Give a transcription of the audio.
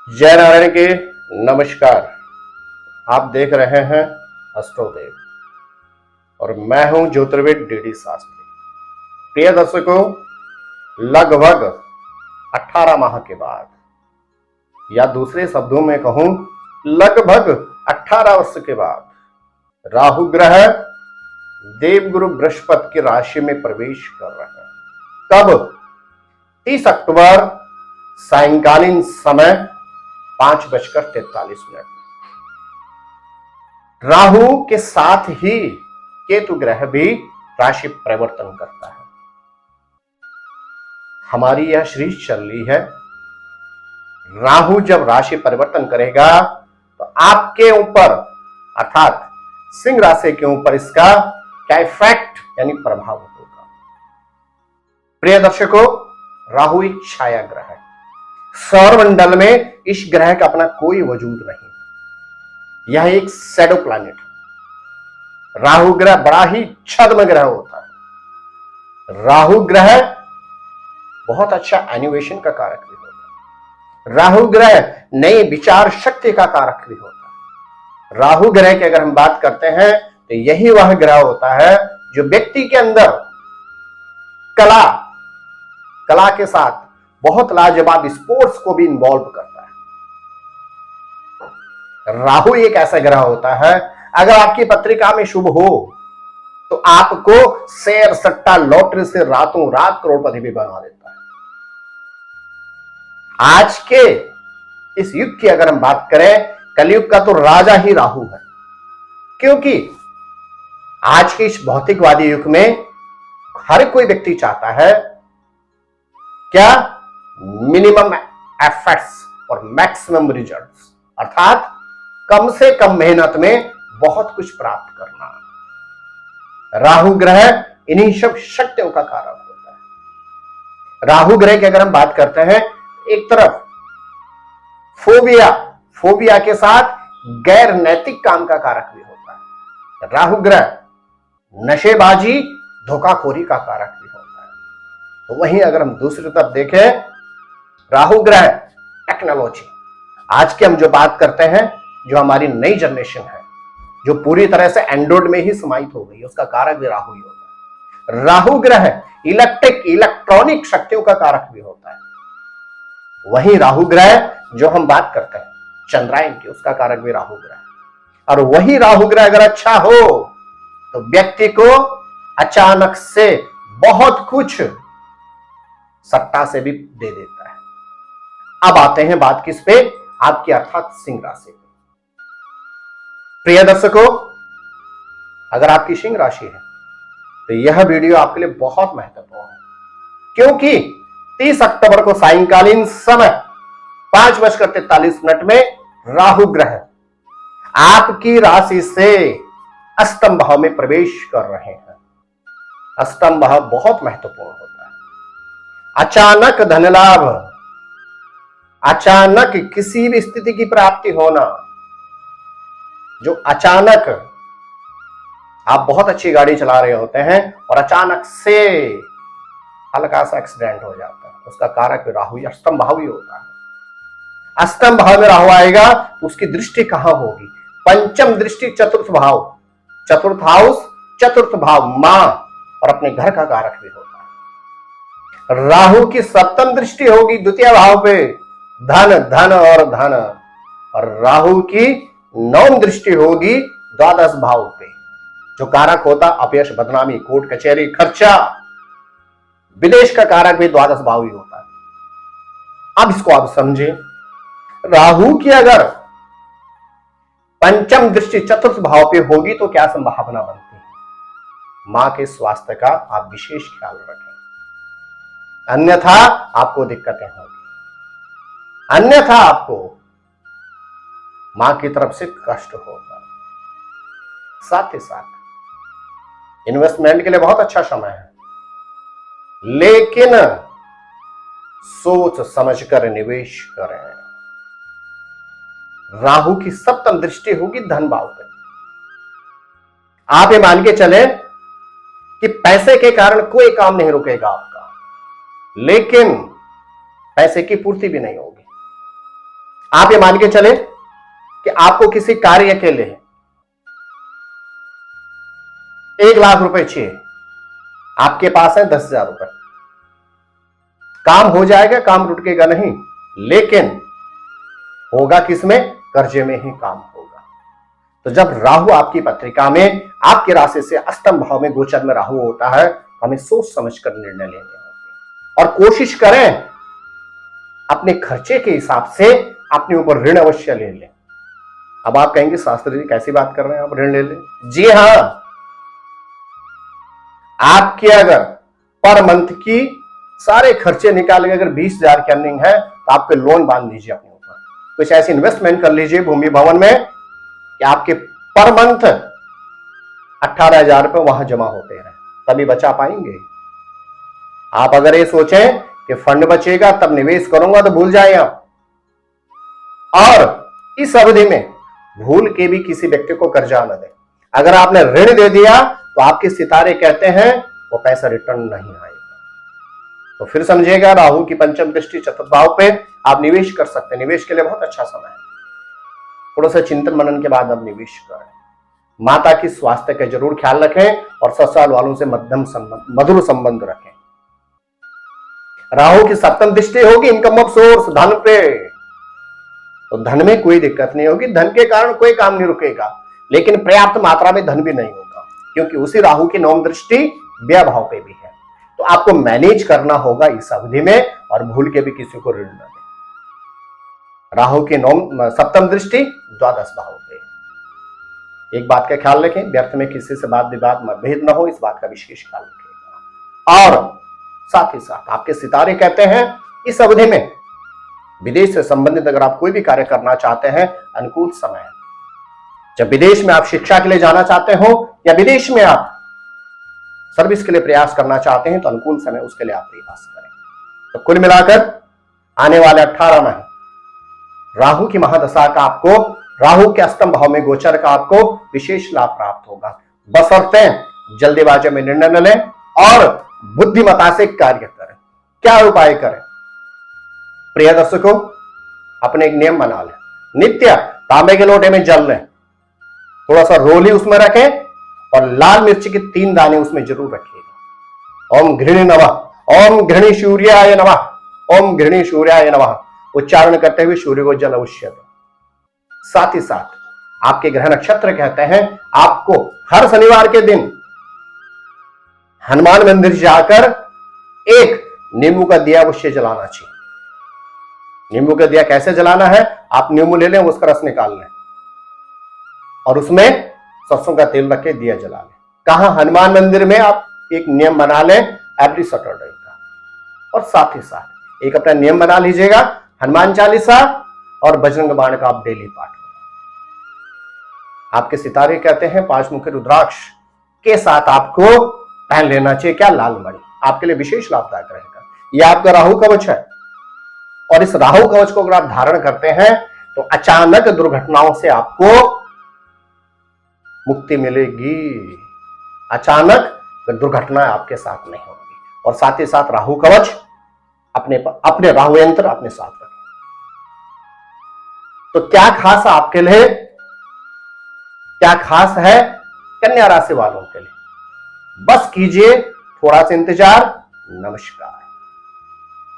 जय नारायण के नमस्कार। आप देख रहे हैं एस्ट्रोदेव और मैं हूं ज्योतिर्विद डीडी शास्त्री। प्रिय दर्शकों, लगभग 18 माह के बाद, या दूसरे शब्दों में कहूं लगभग 18 वर्ष के बाद, राहु ग्रह देवगुरु बृहस्पति की राशि में प्रवेश कर रहे हैं। कब? 30 अक्टूबर सायंकालीन समय 5:43 राहु के साथ ही केतु ग्रह भी राशि परिवर्तन करता है। हमारी यह सीरीज चल रही है। राहु जब राशि परिवर्तन करेगा तो आपके ऊपर अर्थात सिंह राशि के ऊपर इसका क्या इफेक्ट यानी प्रभाव होगा। प्रिय दर्शकों, राहु एक छाया ग्रह है। सौरमंडल में इस ग्रह का अपना कोई वजूद नहीं। यह एक शैडो प्लैनेट है। राहु ग्रह बड़ा ही छद्म ग्रह होता है। राहु ग्रह बहुत अच्छा एनिमेशन का कारक भी होता है। राहु ग्रह नई विचार शक्ति का कारक भी होता है। राहु ग्रह की अगर हम बात करते हैं तो यही वह ग्रह होता है जो व्यक्ति के अंदर कला के साथ बहुत लाजवाब स्पोर्ट्स को भी इन्वॉल्व करता है। राहु एक ऐसा ग्रह होता है, अगर आपकी पत्रिका में शुभ हो तो आपको शेयर सट्टा लॉटरी से रातों रात करोड़पति भी बना देता है। आज के इस युग की अगर हम बात करें, कलयुग का तो राजा ही राहु है। क्योंकि आज के इस भौतिकवादी युग में हर कोई व्यक्ति चाहता है क्या? मिनिमम एफर्ट्स और मैक्सिमम रिजल्ट्स, अर्थात कम से कम मेहनत में बहुत कुछ प्राप्त करना। राहु ग्रह इन्हीं सब शक्तियों का कारक होता है। राहु ग्रह की अगर हम बात करते हैं, एक तरफ फोबिया के साथ गैर नैतिक काम का कारक भी होता है। राहु ग्रह नशेबाजी धोखाखोरी का कारक भी होता है। तो वहीं अगर हम दूसरी तरफ देखें, राहु ग्रह टेक्नोलॉजी, आज के हम जो बात करते हैं, जो हमारी नई जनरेशन है, जो पूरी तरह से एंड्रॉइड में ही समाहित हो गई, उसका कारक भी राहु ही होता है। राहु ग्रह इलेक्ट्रॉनिक शक्तियों का कारक भी होता है। वहीं राहु ग्रह जो हम बात करते हैं चंद्रायन की, उसका कारक भी राहु ग्रह है। और वही राहु ग्रह अगर अच्छा हो तो व्यक्ति को अचानक से बहुत कुछ सट्टा से भी दे देता है। अब आते हैं बात किस पे? आपकी अर्थात सिंह राशि पे। प्रिय दर्शकों, अगर आपकी सिंह राशि है तो यह वीडियो आपके लिए बहुत महत्वपूर्ण है। क्योंकि 30 अक्टूबर को सायंकालीन समय 5:43 में राहु ग्रह आपकी राशि से अष्टम भाव में प्रवेश कर रहे हैं। अष्टम भाव बहुत महत्वपूर्ण होता है। अचानक धन लाभ, अचानक किसी भी स्थिति की प्राप्ति होना, जो अचानक आप बहुत अच्छी गाड़ी चला रहे होते हैं और अचानक से हल्का सा एक्सीडेंट हो जाता है, उसका कारक राहु अष्टम भाव ही होता है। अष्टम भाव में राहु आएगा तो उसकी दृष्टि कहां होगी? पंचम दृष्टि चतुर्थ भाव, चतुर्थ हाउस, चतुर्थ भाव मां और अपने घर का कारक भी होता है। राहु की सप्तम दृष्टि होगी द्वितीय भाव पे, धन धन और धन, और राहु की नवम दृष्टि होगी द्वादश भाव पे, जो कारक होता अपयश, बदनामी, कोर्ट कचहरी, खर्चा, विदेश का कारक भी द्वादश भाव ही होता है। अब इसको आप समझें, राहु की अगर पंचम दृष्टि चतुर्थ भाव पे होगी तो क्या संभावना बनती है? मां के स्वास्थ्य का आप विशेष ख्याल रखें, अन्यथा आपको दिक्कतें होंगी, अन्यथा आपको मां की तरफ से कष्ट होगा। साथ ही साथ इन्वेस्टमेंट के लिए बहुत अच्छा समय है, लेकिन सोच समझकर निवेश करें। राहु की सप्तम दृष्टि होगी धन भाव पे। आप ये मान के चले कि पैसे के कारण कोई काम नहीं रुकेगा आपका, लेकिन पैसे की पूर्ति भी नहीं होगी। आप ये मान के चले कि आपको किसी कार्य के लिए 1,00,000 रुपए चाहिए, आपके पास है 10,000 रुपए। काम हो जाएगा, काम रुकेगा नहीं, लेकिन होगा किसमें? कर्जे में ही काम होगा। तो जब राहु आपकी पत्रिका में आपके राशि से अष्टम भाव में गोचर में राहु होता है, हमें सोच समझकर निर्णय लेने होते हैं और कोशिश करें अपने खर्चे के हिसाब से अपने ऊपर ऋण अवश्य ले लें। अब आप कहेंगे शास्त्री जी कैसी बात कर रहे हैं, आप ऋण ले लें? जी हां, आपके अगर पर मंथ की सारे खर्चे निकाल के अगर 20,000 की अर्निंग है तो आपके लोन बांध लीजिए अपने ऊपर, कुछ ऐसी इन्वेस्टमेंट कर लीजिए भूमि भवन में कि आपके पर मंथ 18,000 रुपए वहां जमा होते हैं, तभी बचा पाएंगे। आप अगर ये सोचें कि फंड बचेगा तब निवेश करूंगा, तो भूल जाए आप। और इस अवधि में भूल के भी किसी व्यक्ति को कर्जा न दें। अगर आपने ऋण दे दिया तो आपके सितारे कहते हैं वो पैसा रिटर्न नहीं आएगा। तो फिर समझिएगा, राहु की पंचम दृष्टि चतुर्थ भाव पे आप निवेश कर सकते हैं। निवेश के लिए बहुत अच्छा समय है, थोड़ा सा चिंतन मनन के बाद आप निवेश करें। माता की स्वास्थ्य का जरूर ख्याल रखें और ससुराल वालों से मध्यम संबंध, मधुर संबंध रखें। राहु की सप्तम दृष्टि होगी इनकम ऑफ सोर्स, धन पे, तो धन में कोई दिक्कत नहीं होगी, धन के कारण कोई काम नहीं रुकेगा, लेकिन पर्याप्त मात्रा में धन भी नहीं होगा, क्योंकि उसी राहु की नवम दृष्टि व्यय भाव पे भी है। तो आपको मैनेज करना होगा इस अवधि में और भूल के भी किसी को ऋण न दें। राहु की सप्तम दृष्टि द्वादश भाव पे। एक बात का ख्याल रखें, व्यर्थ में किसी से बात विवाद मतभेद न हो, इस बात का विशेष ख्याल रखिएगा। और साथ ही साथ आपके सितारे कहते हैं इस अवधि में विदेश से संबंधित अगर आप कोई भी कार्य करना चाहते हैं, अनुकूल समय है। जब विदेश में आप शिक्षा के लिए जाना चाहते हो या विदेश में आप सर्विस के लिए प्रयास करना चाहते हैं, तो अनुकूल समय उसके लिए आप प्रयास करें। तो कुल मिलाकर आने वाले 18 माह राहु की महादशा का आपको, राहु के अष्टम भाव में गोचर का आपको विशेष लाभ प्राप्त होगा, बशर्ते जल्दीबाजी में निर्णय न लें और बुद्धिमता से कार्य करें। क्या उपाय करें? प्रिय दर्शकों, अपने एक नियम बना लें, नित्य तांबे के लोटे में जल लें, थोड़ा सा रोली उसमें रखें और लाल मिर्च के 3 दाने उसमें जरूर रखिएगा। ओम घृणी नमः, ओम घृणी सूर्याय नमः, ओम घृणी सूर्याय नमः उच्चारण करते हुए सूर्य को जल अवश्य दें। साथ ही साथ आपके ग्रह नक्षत्र कहते हैं आपको हर शनिवार के दिन हनुमान मंदिर जाकर एक नींबू का दिया अवश्य जलाना चाहिए। नींबू का दिया कैसे जलाना है? आप नींबू ले लें, उसका रस निकाल लें और उसमें सरसों का तेल रख के दिया जला लें। कहां? हनुमान मंदिर में आप एक नियम बना लें एवरी सैटरडे का। और साथ ही साथ एक अपना नियम बना लीजिएगा, हनुमान चालीसा और बजरंग बाण का आप डेली पाठ करें। आपके सितारे कहते हैं 5 मुखी रुद्राक्ष के साथ आपको पहन लेना चाहिए। क्या? लाल मणि, आपके लिए विशेष लाभदायक रहेगा। यह आपका राहु कवच है और इस राहु कवच को अगर आप धारण करते हैं तो अचानक दुर्घटनाओं से आपको मुक्ति मिलेगी। अचानक दुर्घटना आपके साथ नहीं होगी। और साथ ही साथ राहु कवच अपने राहु यंत्र अपने साथ रखें। तो क्या खास आपके लिए, क्या खास है कन्या राशि वालों के लिए? बस कीजिए थोड़ा सा इंतजार। नमस्कार।